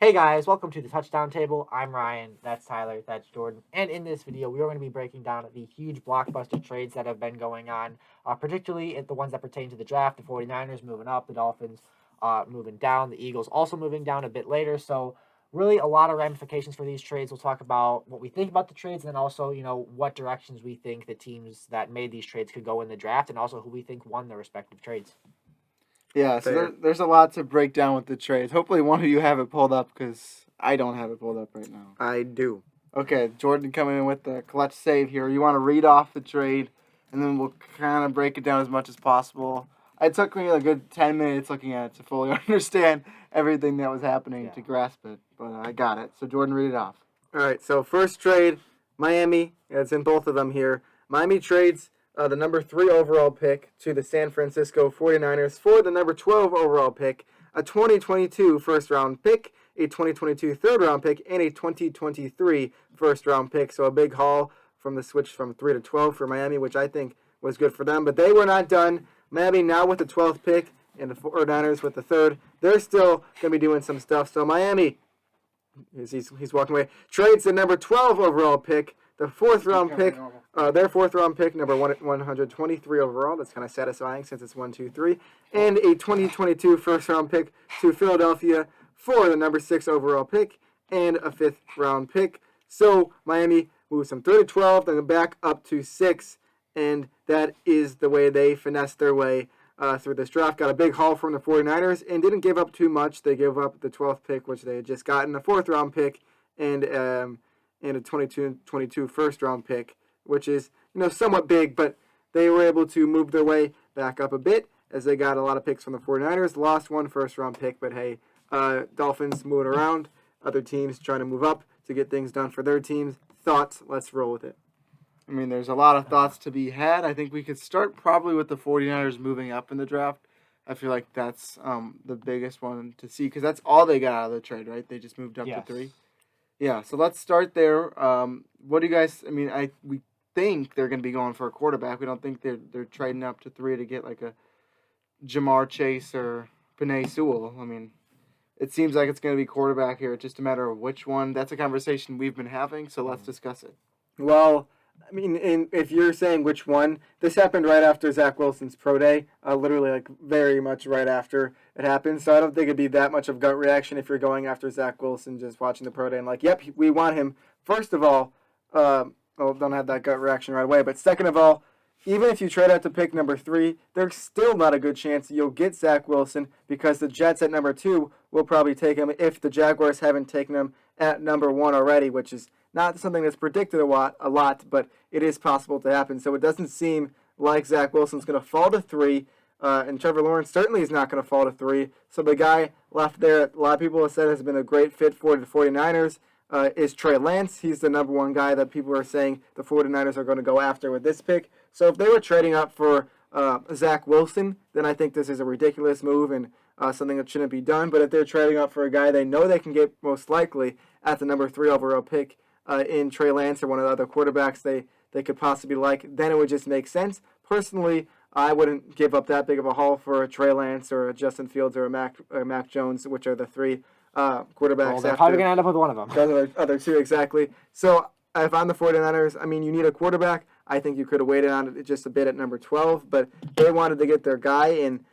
Hey guys, welcome to the Touchdown Table. I'm Ryan, that's Tyler, that's Jordan. And in this video, we are going to be breaking down the huge blockbuster trades that have been going on, particularly the ones that pertain to the draft, the 49ers moving up, the Dolphins moving down, the Eagles also moving down a bit later. So really a lot of ramifications for these trades. We'll talk about what we think about the trades and then also, what directions we think the teams that made these trades could go in the draft and also who we think won their respective trades. Yeah, so there's a lot to break down with the trades. Hopefully, one of you have it pulled up because I don't have it pulled up right now. I do. Okay, Jordan coming in with the clutch save here. You want to read off the trade, and then we'll kind of break it down as much as possible. It took me a good 10 minutes looking at it to fully understand everything that was happening to grasp it, but I got it. So, Jordan, read it off. All right, so first trade, Miami. It's in both of them here. Miami trades the number 3 overall pick to the San Francisco 49ers for the number 12 overall pick, a 2022 first-round pick, a 2022 third-round pick, and a 2023 first-round pick. So a big haul from the switch from 3 to 12 for Miami, which I think was good for them. But they were not done. Miami now with the 12th pick and the 49ers with the 3rd. They're still going to be doing some stuff. So Miami, he's walking away, trades the number 12 overall pick, the 4th round pick, their 4th round pick, number 123 overall. That's kind of satisfying since it's 1, 2, 3. And a 2022 first round pick to Philadelphia for the number 6 overall pick and a 5th round pick. So Miami moves from 3 to 12, then back up to 6. And that is the way they finessed their way through this draft. Got a big haul from the 49ers and didn't give up too much. They gave up the 12th pick, which they had just gotten, a 4th round pick, and a 22 first round pick, which is somewhat big, but they were able to move their way back up a bit as they got a lot of picks from the 49ers. Lost 1 first round pick, but hey, Dolphins moving around, other teams trying to move up to get things done for their teams. Thoughts? Let's roll with it. I mean, there's a lot of thoughts to be had. I think we could start probably with the 49ers moving up in the draft. I feel like that's the biggest one to see because that's all they got out of the trade, right? They just moved up to 3. Yeah, so let's start there. What do you guys? I mean, we think they're going to be going for a quarterback. We don't think they're trading up to 3 to get like a Jamar Chase or Penei Sewell. I mean, it seems like it's going to be quarterback here. It's just a matter of which one. That's a conversation we've been having, so let's discuss it. Well, I mean, if you're saying which one, this happened right after Zach Wilson's pro day, literally like very much right after it happened. So I don't think it'd be that much of gut reaction if you're going after Zach Wilson just watching the pro day and like, yep, we want him. First of all, don't have that gut reaction right away. But second of all, even if you trade out to pick number 3, there's still not a good chance you'll get Zach Wilson because the Jets at number 2 will probably take him if the Jaguars haven't taken him at number 1 already, which is not something that's predicted a lot, but it is possible to happen. So it doesn't seem like Zach Wilson's going to fall to 3, and Trevor Lawrence certainly is not going to fall to 3. So the guy left there, a lot of people have said has been a great fit for the 49ers, is Trey Lance. He's the number 1 guy that people are saying the 49ers are going to go after with this pick. So if they were trading up for Zach Wilson, then I think this is a ridiculous move and something that shouldn't be done. But if they're trading up for a guy they know they can get most likely at the number 3 overall pick, in Trey Lance or one of the other quarterbacks they could possibly like, then it would just make sense. Personally, I wouldn't give up that big of a haul for a Trey Lance or a Justin Fields or a Mac Jones, which are the 3 quarterbacks. Well, they're probably going to end up with one of them. The other 2, exactly. So if I'm the 49ers, I mean, you need a quarterback. I think you could have waited on it just a bit at number 12, but they wanted to get their guy, and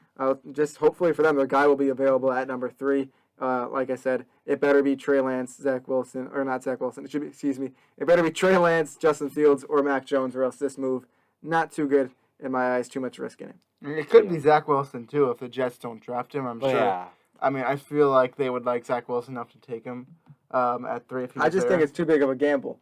just hopefully for them, their guy will be available at number 3. Like I said, it better be Trey Lance, Zach Wilson, or not Zach Wilson. It better be Trey Lance, Justin Fields, or Mac Jones, or else this move not too good in my eyes. Too much risk in it. I mean, it could be Zach Wilson too if the Jets don't draft him. I'm sure. Yeah. I mean, I feel like they would like Zach Wilson enough to take him at 3. I just think it's too big of a gamble.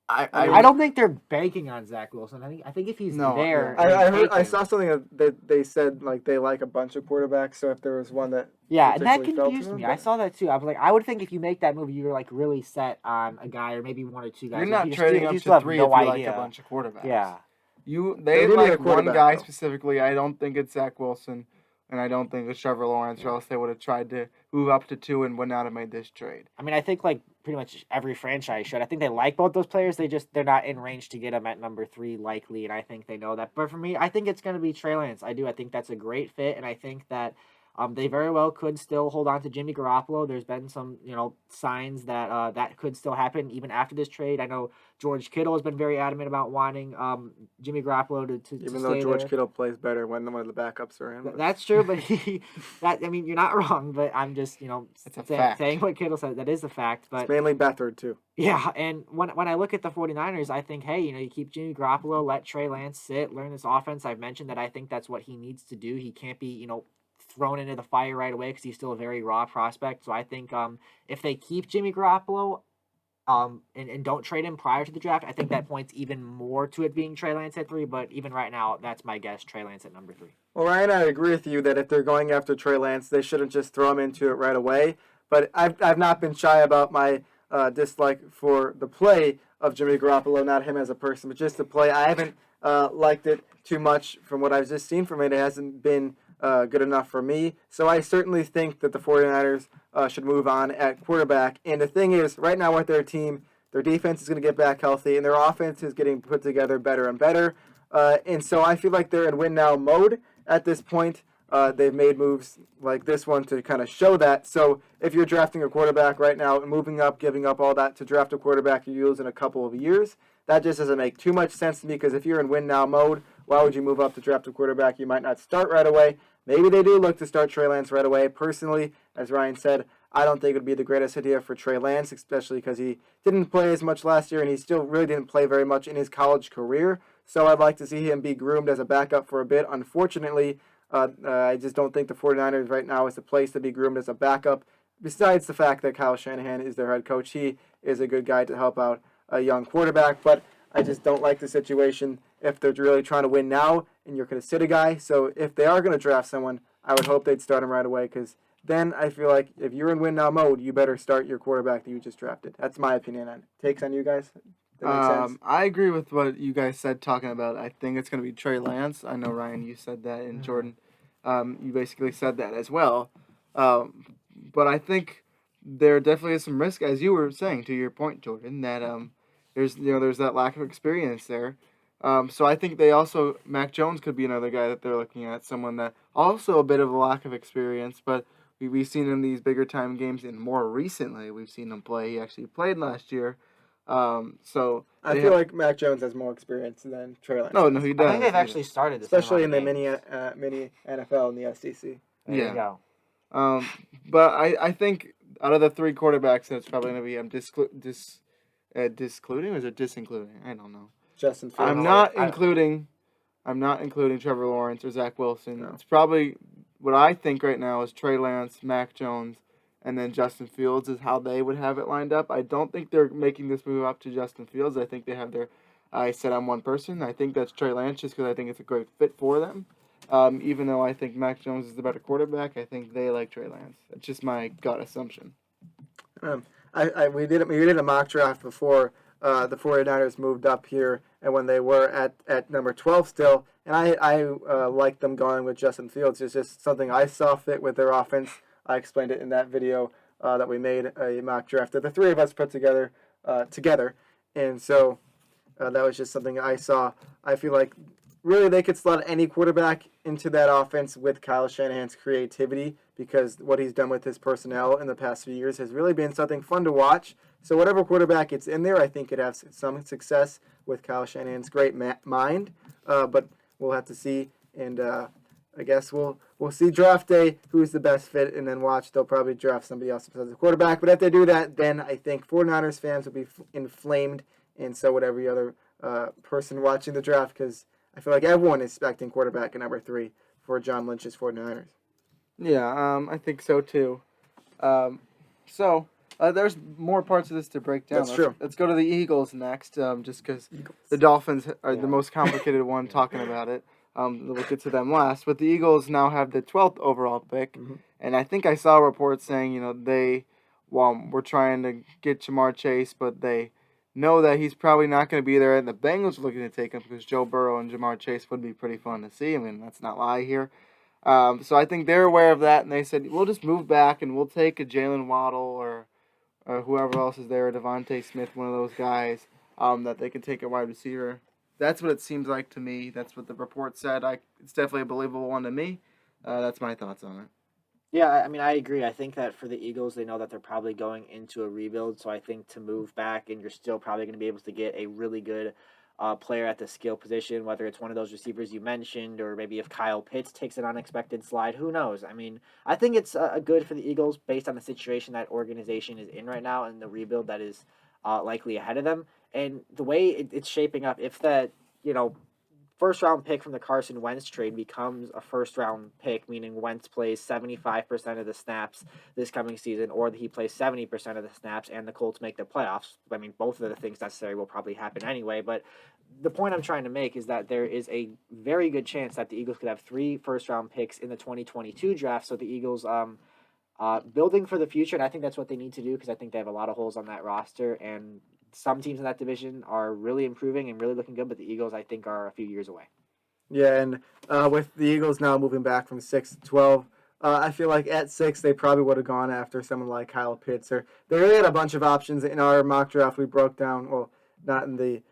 I don't think they're banking on Zach Wilson. I think if he's there, I saw something that they said like they like a bunch of quarterbacks. So if there was one that and that confused me. I saw that too. I was like, I would think if you make that move, you're like really set on a guy or maybe 1 or 2 guys. You're not trading up to 3 if you like a bunch of quarterbacks. Yeah, they like one guy specifically. I don't think it's Zach Wilson. And I don't think it's Trevor Lawrence, or else they would have tried to move up to 2 and would not have made this trade. I mean, I think like pretty much every franchise should. I think they like both those players. They're not in range to get them at number 3 likely, and I think they know that. But for me, I think it's going to be Trey Lance. I do. I think that's a great fit, and I think that They very well could still hold on to Jimmy Garoppolo. There's been some, signs that that could still happen even after this trade. I know George Kittle has been very adamant about wanting Jimmy Garoppolo to Even though stay George there. Kittle plays better when one of the backups are in. That's true, but you're not wrong. But I'm just It's a fact. saying what Kittle said. That is a fact. But It's mainly Beathard too. yeah, and when I look at the 49ers, I think, hey, you keep Jimmy Garoppolo, let Trey Lance sit, learn this offense. I've mentioned that I think that's what he needs to do. He can't be, thrown into the fire right away because he's still a very raw prospect. So I think if they keep Jimmy Garoppolo and don't trade him prior to the draft, I think that points even more to it being Trey Lance at 3. But even right now, that's my guess, Trey Lance at number 3. Well, Ryan, I agree with you that if they're going after Trey Lance, they shouldn't just throw him into it right away. But I've not been shy about my dislike for the play of Jimmy Garoppolo, not him as a person, but just the play. I haven't liked it too much from what I've just seen from it. It hasn't been good enough for me. So I certainly think that the 49ers should move on at quarterback. And the thing is, right now with their team, their defense is going to get back healthy, and their offense is getting put together better and better. And so I feel like they're in win-now mode at this point. They've made moves like this one to kind of show that. So if you're drafting a quarterback right now and moving up, giving up all that to draft a quarterback you use in a couple of years, that just doesn't make too much sense to me, because if you're in win-now mode, why would you move up to draft a quarterback you might not start right away? Maybe they do look to start Trey Lance right away. Personally, as Ryan said, I don't think it would be the greatest idea for Trey Lance, especially because he didn't play as much last year, and he still really didn't play very much in his college career. So I'd like to see him be groomed as a backup for a bit. Unfortunately, I just don't think the 49ers right now is the place to be groomed as a backup. Besides the fact that Kyle Shanahan is their head coach, he is a good guy to help out a young quarterback. But I just don't like the situation if they're really trying to win now and you're going to sit a guy. So if they are going to draft someone, I would hope they'd start him right away, because then I feel like if you're in win now mode, you better start your quarterback that you just drafted. That's my opinion on it. Takes on you guys? That makes sense? I agree with what you guys said talking about. I think it's going to be Trey Lance. I know, Ryan, you said that, and Jordan, you basically said that as well. But I think there definitely is some risk, as you were saying, to your point, Jordan, that there's that lack of experience there. So I think Mac Jones could be another guy that they're looking at, someone that also a bit of a lack of experience, but we've seen him these bigger time games, and more recently we've seen him play. He actually played last year. So I feel like Mac Jones has more experience than Trey Lance. No, he does. I think they've actually started this, especially in the mini NFL and the SEC. There you go. But I think out of the 3 quarterbacks, that's probably going to be discluding, or is it disincluding? I don't know. Justin Fields. I'm not including Trevor Lawrence or Zach Wilson. No. It's probably what I think right now is Trey Lance, Mac Jones, and then Justin Fields is how they would have it lined up. I don't think they're making this move up to Justin Fields. I think they have their eyes set on one person. I think that's Trey Lance, just because I think it's a great fit for them. Even though I think Mac Jones is the better quarterback, I think they like Trey Lance. That's just my gut assumption. We did a mock draft before the 49ers moved up here, and when they were at number 12 still, and I liked them going with Justin Fields. It's just something I saw fit with their offense. I explained it in that video that we made, a mock draft that the 3 of us put together, and so that was just something I saw. I feel like really they could slot any quarterback into that offense with Kyle Shanahan's creativity, because what he's done with his personnel in the past few years has really been something fun to watch. So whatever quarterback gets in there, I think could have some success with Kyle Shanahan's great mind. But we'll have to see, and I guess we'll see draft day who's the best fit, and then watch. They'll probably draft somebody else besides the quarterback. But if they do that, then I think 49ers fans will be inflamed, and so would every other person watching the draft, because I feel like everyone is expecting quarterback at number 3 for John Lynch's 49ers. Yeah, I think so too. There's more parts of this to break down. That's true. Let's go to the Eagles next, just because the Dolphins are the most complicated one talking about it. We'll get to them last. But the Eagles now have the 12th overall pick, and I think I saw a report saying, they were trying to get Jamar Chase, but they know that he's probably not going to be there, and the Bengals are looking to take him because Joe Burrow and Jamar Chase would be pretty fun to see. I mean, let's not lie here. So I think they're aware of that, and they said, we'll just move back, and we'll take a Jalen Waddle or whoever else is there, Devontae Smith, one of those guys, that they can take a wide receiver. That's what it seems like to me. That's what the report said. It's definitely a believable one to me. That's my thoughts on it. Yeah, I mean, I agree. I think that for the Eagles, they know that they're probably going into a rebuild. So I think to move back, and you're still probably going to be able to get a really good player at the skill position, whether it's one of those receivers you mentioned, or maybe if Kyle Pitts takes an unexpected slide, who knows? I mean, I think it's good for the Eagles based on the situation that organization is in right now and the rebuild that is likely ahead of them. And the way it's shaping up, if that, you know, first round pick from the Carson Wentz trade becomes a first round pick, meaning Wentz plays 75% of the snaps this coming season, or that he plays 70% of the snaps and the Colts make the playoffs. I mean, both of the things necessary will probably happen anyway. But the point I'm trying to make is that there is a very good chance that the Eagles could have 3 first round picks in the 2022 draft. So the Eagles, building for the future, and I think that's what they need to do because I think they have a lot of holes on that roster, and some teams in that division are really improving and really looking good, but the Eagles, I think, are a few years away. Yeah, and with the Eagles now moving back from 6 to 12, I feel like at 6 they probably would have gone after someone like Kyle Pitts. Or they really had a bunch of options in our mock draft. We broke down, well, not in the.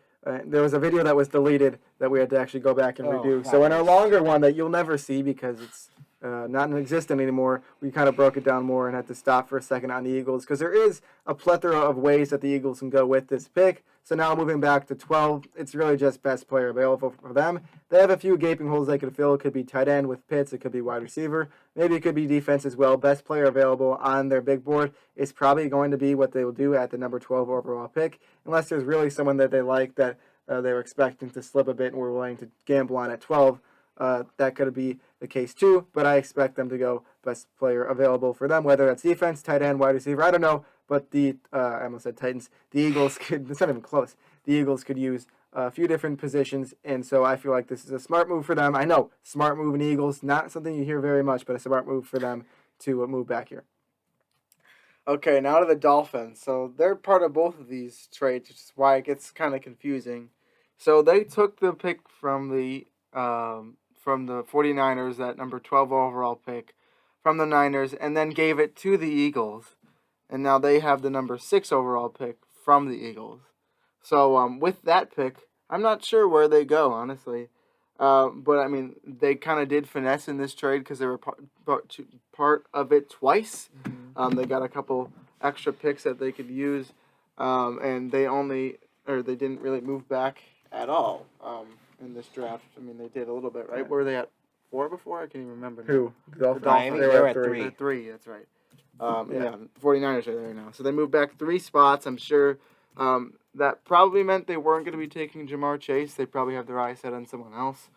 There was a video that was deleted that we had to actually go back and review. So in our longer one that you'll never see because it's not in existence anymore, we kind of broke it down more and had to stop for a second on the Eagles because there is a plethora of ways that the Eagles can go with this pick. So now moving back to 12, it's really just best player available for them. They have a few gaping holes they could fill. It could be tight end with Pitts. It could be wide receiver. Maybe it could be defense as well. Best player available on their big board is probably going to be what they will do at the number 12 overall pick, unless there's really someone that they like that they were expecting to slip a bit and were willing to gamble on at 12. That could be the case too, but I expect them to go best player available for them, whether that's defense, tight end, wide receiver. I don't know, but I almost said Titans. The Eagles could, it's not even close. The Eagles could use a few different positions, and so I feel like this is a smart move for them. I know, smart move in Eagles, not something you hear very much, but a smart move for them to move back here. Okay, now to the Dolphins. So they're part of both of these trades, which is why it gets kind of confusing. So they took the pick from the 49ers, that number 12 overall pick from the Niners, and then gave it to the Eagles. And now they have the number 6 overall pick from the Eagles. So with that pick, I'm not sure where they go, honestly. But I mean, they kind of did finesse in this trade because they were part of it twice. They got a couple extra picks that they could use, and they didn't really move back at all in this draft. I mean, they did a little bit, right? Yeah. Were they at 4 before? I can't even remember. Who? The Dolphins? Miami? They They were were at at 3. They're 3, that's right. Yeah, 49ers are there now. So they moved back 3 spots. I'm sure that probably meant they weren't going to be taking Jamar Chase. They probably have their eyes set on someone else.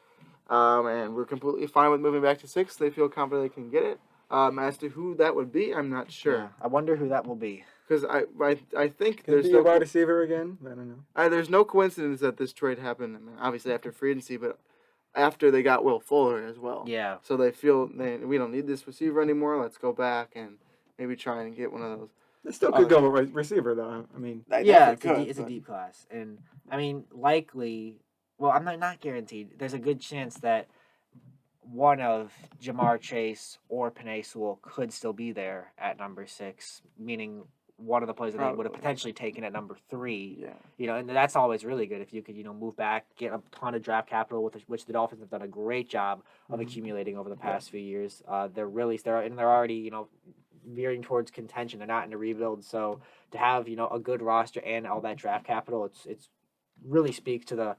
And we're completely fine with moving back to 6. They feel confident they can get it. As to who that would be, I'm not sure. Yeah, I wonder who that will be. Because I think Could there's be no a wide receiver again. I don't know. there's no coincidence that this trade happened. I mean, obviously after free agency, but after they got Will Fuller as well. Yeah. So they feel we don't need this receiver anymore. Let's go back and maybe try and get one of those. They still could go with receiver though. I mean, Yeah, it's a deep class, and I mean, likely. Well, I'm not guaranteed. There's a good chance that one of Jamar Chase or Penei Sewell could still be there at number 6, meaning one of the players that they would have potentially taken at number 3. Yeah. You know, and that's always really good if you could, move back, get a ton of draft capital, which the Dolphins have done a great job of accumulating over the past few years. They're already, veering towards contention. They're not in a rebuild, so to have a good roster and all that draft capital, it's really speaks to the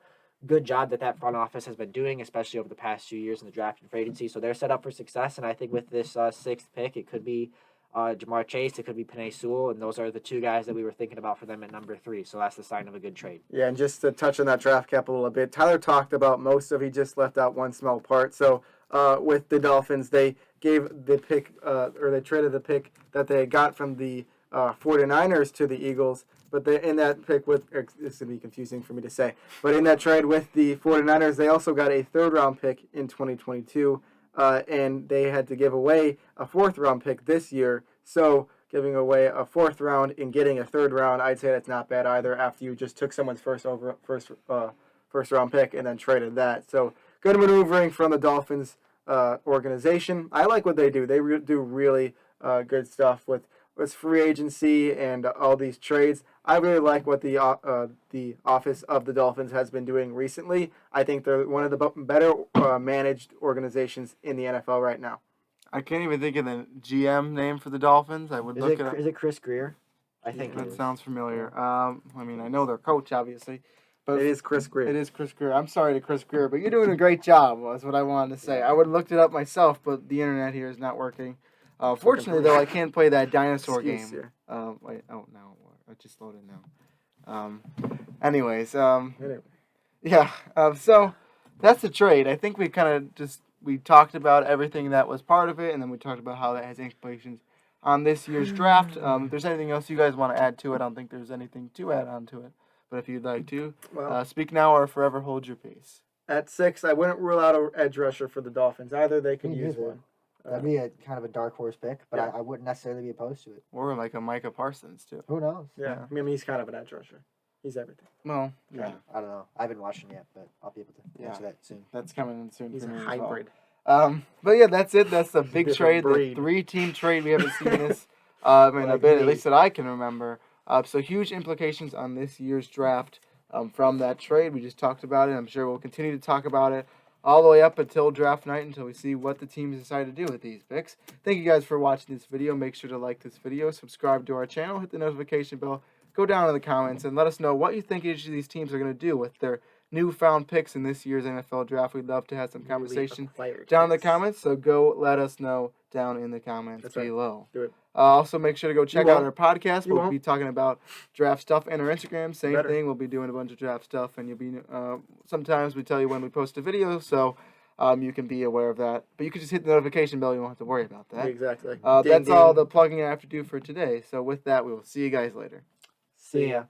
good job that front office has been doing, especially over the past few years in the draft and free agency. So they're set up for success, and I think with this 6th pick, it could be Jamar Chase, it could be Penei Sewell, and those are the 2 guys that we were thinking about for them at number 3. So that's the sign of a good trade. yeah, and just to touch on that draft capital a bit, Tyler talked about most of. He just left out one small part. So with the Dolphins, they gave the pick, or they traded the pick that they got from the 49ers to the Eagles. But in that pick this is going to be confusing for me to say, but in that trade with the 49ers, they also got a 3rd-round pick in 2022, and they had to give away a 4th-round pick this year. So giving away a 4th round and getting a 3rd round, I'd say that's not bad either after you just took someone's first round pick and then traded that. So good maneuvering from the Dolphins organization. I like what they do. They do really good stuff with free agency and all these trades. I really like what the office of the Dolphins has been doing recently. I think they're one of the better managed organizations in the NFL right now. I can't even think of the GM name for the Dolphins. I would look it up. Is it Chris Greer? I think That it is. sounds familiar. I mean, I know their coach, obviously. But It is Chris Greer. It is Chris Greer. I'm sorry to Chris Greer, but you're doing a great job, was what I wanted to say. I would have looked it up myself, but the internet here is not working. Fortunately, though, I can't play that dinosaur game. Here. Wait, oh, no. I just loaded now. Anyways, yeah, so that's the trade. I think we kind of we talked about everything that was part of it, and then we talked about how that has implications on this year's draft. If there's anything else you guys want to add to it, I don't think there's anything to add on to it. But if you'd like to, speak now or forever hold your peace. At 6, I wouldn't rule out an edge rusher for the Dolphins. Either they could use one. That'd be a kind of a dark horse pick, but yeah. I wouldn't necessarily be opposed to it. Or like a Micah Parsons, too. Who knows? Yeah. I mean, he's kind of an edge rusher. He's everything. Well, yeah. I don't know. I haven't watched him yet, but I'll be able to answer that soon. That's coming in soon. He's for a me hybrid. Well. But yeah, that's it. That's the big trade, breed. the 3-team trade. We haven't seen this in a bit, at least that I can remember. So huge implications on this year's draft from that trade. We just talked about it. I'm sure we'll continue to talk about it all the way up until draft night until we see what the teams decide to do with these picks. Thank you guys for watching this video. Make sure to like this video, subscribe to our channel, hit the notification bell, go down in the comments, and let us know what you think each of these teams are going to do with their newfound picks in this year's NFL draft. We'd love to have some conversation down in the comments, so go let us know down in the comments below. Do it. Also, make sure to go check out our podcast. We'll be talking about draft stuff and our Instagram. Same thing. We'll be doing a bunch of draft stuff, and you'll be sometimes we tell you when we post a video, so you can be aware of that. But you can just hit the notification bell. You won't have to worry about that. Exactly. That's all the plugging I have to do for today. So with that, we will see you guys later. See ya.